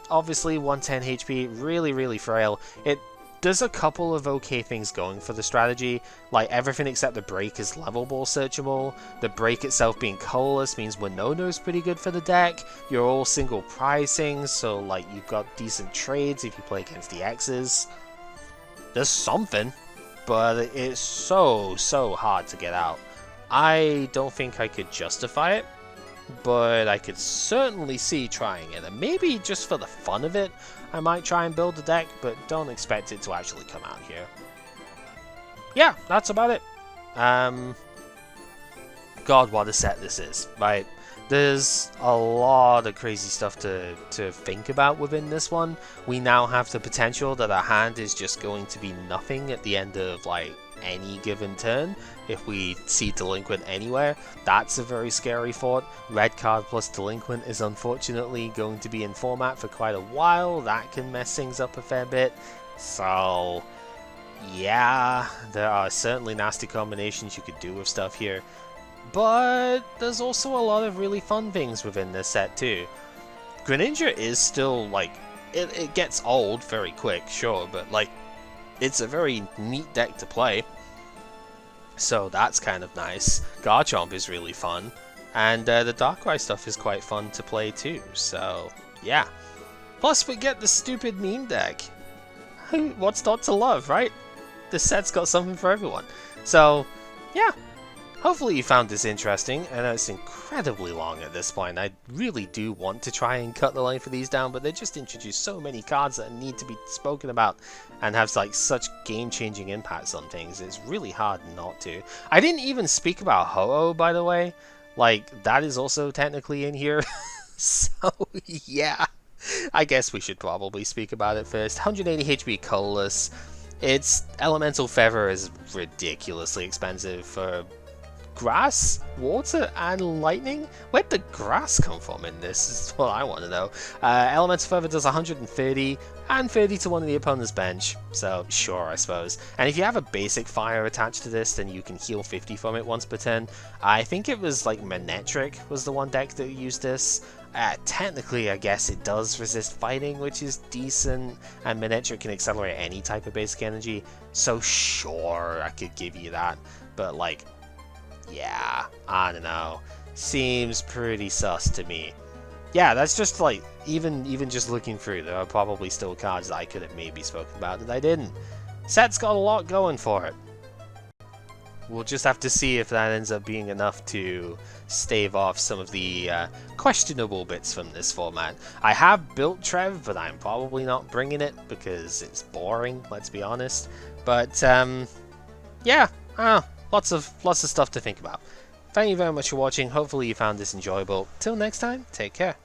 obviously 110 HP, really frail. It does a couple of okay things going for the strategy, like everything except the break is level ball searchable. The break itself being colorless means Winono's pretty good for the deck. You're all single pricing, so like you've got decent trades if you play against the X's. There's something, but it's so hard to get out. I don't think I could justify it, but I could certainly see trying it, and maybe just for the fun of it, I might try and build a deck, but don't expect it to actually come out here. Yeah, that's about it. God, what a set this is, right? There's a lot of crazy stuff to think about within this one. We now have the potential that our hand is just going to be nothing at the end of, like, any given turn. If we see Delinquent anywhere, that's a very scary thought. Red card plus Delinquent is unfortunately going to be in format for quite a while. That can mess things up a fair bit. So yeah, there are certainly nasty combinations you could do with stuff here, but there's also a lot of really fun things within this set too. Greninja is still, like, it gets old very quick, sure, but like, it's a very neat deck to play, so that's kind of nice. Garchomp is really fun, and the Darkrai stuff is quite fun to play too, so yeah. Plus we get the stupid meme deck. What's not to love, right? This set's got something for everyone. So yeah, hopefully you found this interesting. I know it's incredibly long at this point. I really do want to try and cut the length of these down, but they just introduce so many cards that need to be spoken about and have like such game-changing impacts on things. It's really hard not to. I didn't even speak about Ho-Oh, by the way. Like, that is also technically in here. So yeah, I guess we should probably speak about it first. 180 HP colorless. Its elemental feather is ridiculously expensive for grass, water, and lightning? Where'd the grass come from in this is what I want to know. Elemental Feather does 130 and 30 to one of the opponent's bench, so sure, I suppose. And if you have a basic fire attached to this, then you can heal 50 from it once per turn. I think it was like Manectric was the one deck that used this. Technically, I guess it does resist fighting, which is decent, and Manectric can accelerate any type of basic energy, so sure, I could give you that. But like, yeah, I don't know. Seems pretty sus to me. Yeah, that's just like, even just looking through, there are probably still cards that I could have maybe spoken about that I didn't. Set's got a lot going for it. We'll just have to see if that ends up being enough to stave off some of the questionable bits from this format. I have built Trev, but I'm probably not bringing it because it's boring, let's be honest. But yeah, lots of stuff to think about. Thank you very much for watching. Hopefully you found this enjoyable. Till next time, take care.